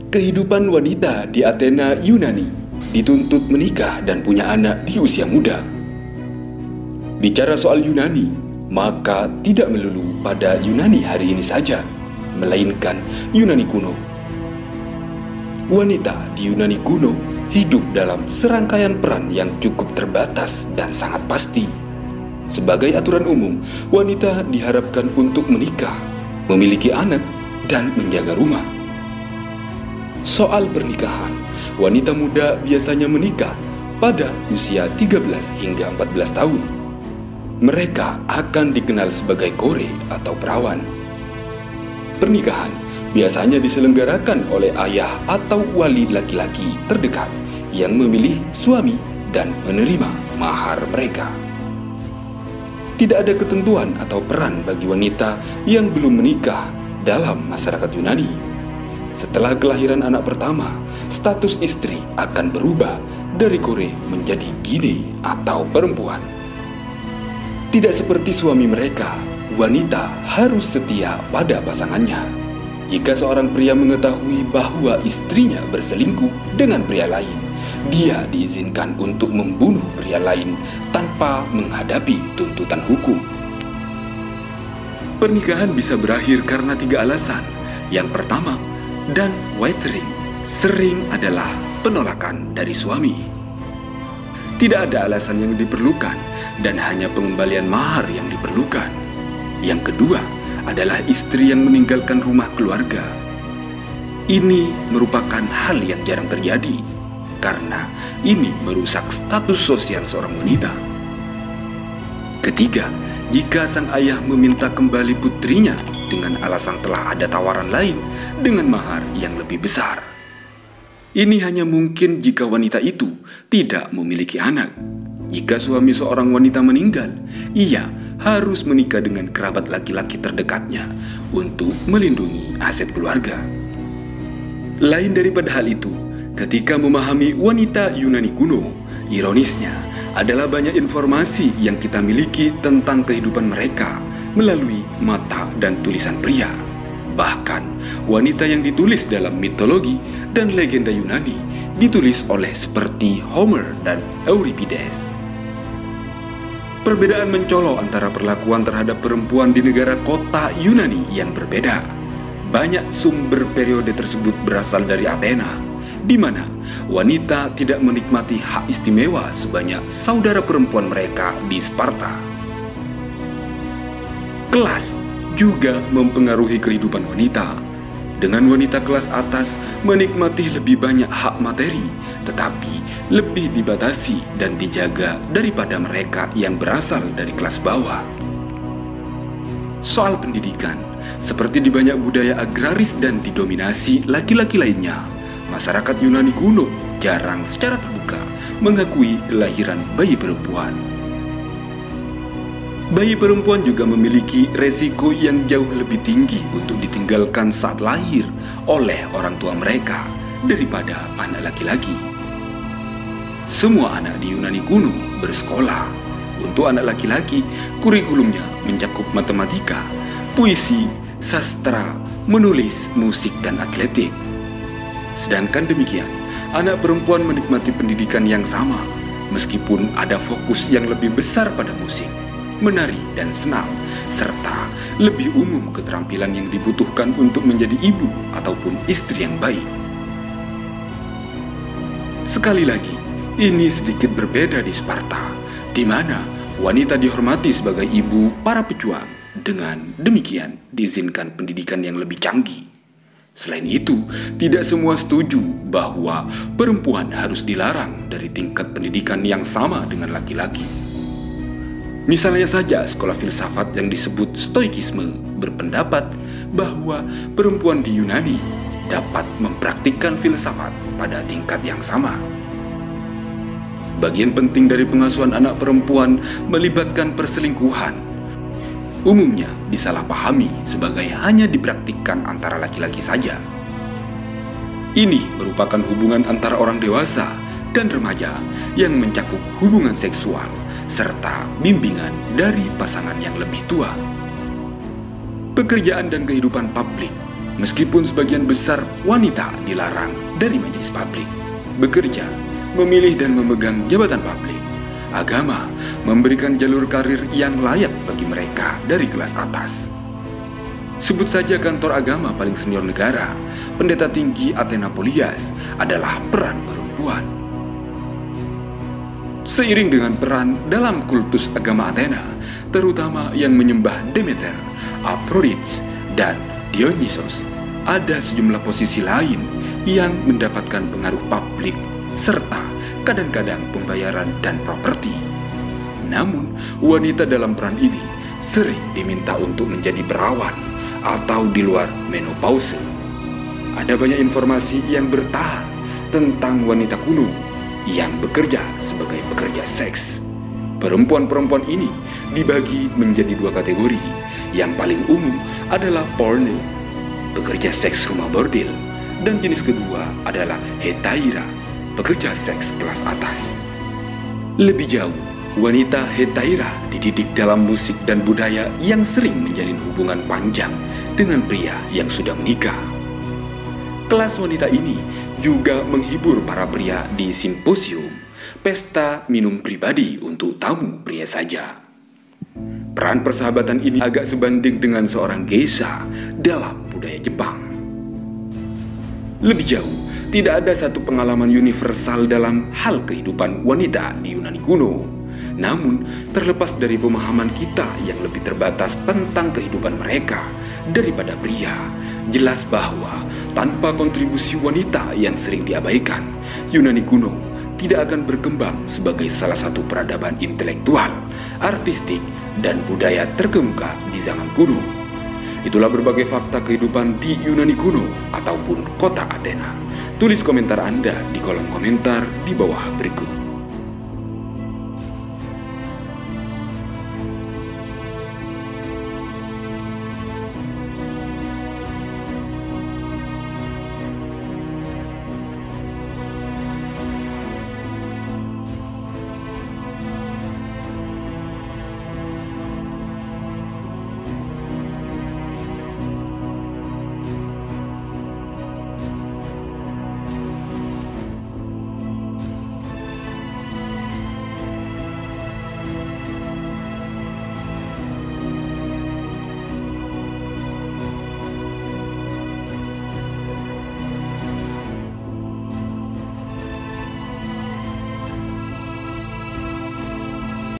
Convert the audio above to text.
Kehidupan wanita di Athena, Yunani dituntut menikah dan punya anak di usia muda. Bicara soal Yunani, maka tidak melulu pada Yunani hari ini saja, melainkan Yunani kuno. Wanita di Yunani kuno hidup dalam serangkaian peran yang cukup terbatas dan sangat pasti. Sebagai aturan umum, wanita diharapkan untuk menikah, memiliki anak, dan menjaga rumah. Soal pernikahan, wanita muda biasanya menikah pada usia 13 hingga 14 tahun. Mereka akan dikenal sebagai kore atau perawan. Pernikahan biasanya diselenggarakan oleh ayah atau wali laki-laki terdekat yang memilih suami dan menerima mahar mereka. Tidak ada ketentuan atau peran bagi wanita yang belum menikah dalam masyarakat Yunani. Setelah kelahiran anak pertama, status istri akan berubah dari kore menjadi gine atau perempuan. Tidak seperti suami mereka, wanita harus setia pada pasangannya. Jika seorang pria mengetahui bahwa istrinya berselingkuh dengan pria lain, dia diizinkan untuk membunuh pria lain tanpa menghadapi tuntutan hukum. Pernikahan bisa berakhir karena 3 alasan. Yang pertama, dan withering sering adalah penolakan dari suami. Tidak ada alasan yang diperlukan dan hanya pengembalian mahar yang diperlukan. Yang kedua adalah istri yang meninggalkan rumah keluarga. Ini merupakan hal yang jarang terjadi karena ini merusak status sosial seorang wanita. Ketiga, jika sang ayah meminta kembali putrinya dengan alasan telah ada tawaran lain dengan mahar yang lebih besar. Ini hanya mungkin jika wanita itu tidak memiliki anak. Jika suami seorang wanita meninggal, ia harus menikah dengan kerabat laki-laki terdekatnya untuk melindungi aset keluarga. Lain daripada hal itu, ketika memahami wanita Yunani kuno, ironisnya adalah banyak informasi yang kita miliki tentang kehidupan mereka melalui mata dan tulisan pria. Bahkan, wanita yang ditulis dalam mitologi dan legenda Yunani ditulis oleh seperti Homer dan Euripides. Perbedaan mencolok antara perlakuan terhadap perempuan di negara kota Yunani yang berbeda. Banyak sumber periode tersebut berasal dari Athena, di mana wanita tidak menikmati hak istimewa sebanyak saudara perempuan mereka di Sparta. Kelas juga mempengaruhi kehidupan wanita. Dengan wanita kelas atas menikmati lebih banyak hak materi, tetapi lebih dibatasi dan dijaga daripada mereka yang berasal dari kelas bawah. Soal pendidikan, seperti di banyak budaya agraris dan didominasi laki-laki lainnya, masyarakat Yunani kuno jarang secara terbuka mengakui kelahiran bayi perempuan. Bayi perempuan juga memiliki resiko yang jauh lebih tinggi untuk ditinggalkan saat lahir oleh orang tua mereka daripada anak laki-laki. Semua anak di Yunani kuno bersekolah. Untuk anak laki-laki, kurikulumnya mencakup matematika, puisi, sastra, menulis, musik, dan atletik. Sedangkan demikian, anak perempuan menikmati pendidikan yang sama, meskipun ada fokus yang lebih besar pada musik, menari, dan senam, serta lebih umum keterampilan yang dibutuhkan untuk menjadi ibu ataupun istri yang baik. Sekali lagi, ini sedikit berbeda di Sparta, di mana wanita dihormati sebagai ibu para pejuang. Dengan demikian, diizinkan pendidikan yang lebih canggih. Selain itu, tidak semua setuju bahwa perempuan harus dilarang dari tingkat pendidikan yang sama dengan laki-laki. Misalnya saja sekolah filsafat yang disebut Stoikisme berpendapat bahwa perempuan di Yunani dapat mempraktikkan filsafat pada tingkat yang sama. Bagian penting dari pengasuhan anak perempuan melibatkan perselingkuhan. Umumnya disalahpahami sebagai hanya dipraktikkan antara laki-laki saja. Ini merupakan hubungan antara orang dewasa dan remaja yang mencakup hubungan seksual serta bimbingan dari pasangan yang lebih tua. Pekerjaan dan kehidupan publik. Meskipun sebagian besar wanita dilarang dari majelis publik, bekerja, memilih dan memegang jabatan publik, agama memberikan jalur karir yang layak bagi mereka dari kelas atas. Sebut saja kantor agama paling senior negara, pendeta tinggi Athena Polias adalah peran perempuan. Seiring dengan peran dalam kultus agama Athena, terutama yang menyembah Demeter, Aphrodite, dan Dionysos, ada sejumlah posisi lain yang mendapatkan pengaruh publik serta kadang-kadang pembayaran dan properti. Namun, wanita dalam peran ini sering diminta untuk menjadi perawan atau di luar menopause. Ada banyak informasi yang bertahan tentang wanita kuno yang bekerja sebagai pekerja seks. Perempuan-perempuan ini dibagi menjadi dua kategori. Yang paling umum adalah porno, pekerja seks rumah bordil, dan jenis kedua adalah hetaira, pekerja seks kelas atas. Lebih jauh, wanita hetaira dididik dalam musik dan budaya yang sering menjalin hubungan panjang dengan pria yang sudah menikah. Kelas wanita ini juga menghibur para pria di simposium, pesta minum pribadi untuk tamu pria saja. Peran persahabatan ini agak sebanding dengan seorang geisha dalam budaya Jepang. Lebih jauh, tidak ada satu pengalaman universal dalam hal kehidupan wanita di Yunani kuno. Namun, terlepas dari pemahaman kita yang lebih terbatas tentang kehidupan mereka daripada pria, jelas bahwa tanpa kontribusi wanita yang sering diabaikan, Yunani kuno tidak akan berkembang sebagai salah satu peradaban intelektual, artistik, dan budaya terkemuka di zaman kuno. Itulah berbagai fakta kehidupan di Yunani kuno ataupun kota Athena. Tulis komentar Anda di kolom komentar di bawah berikut.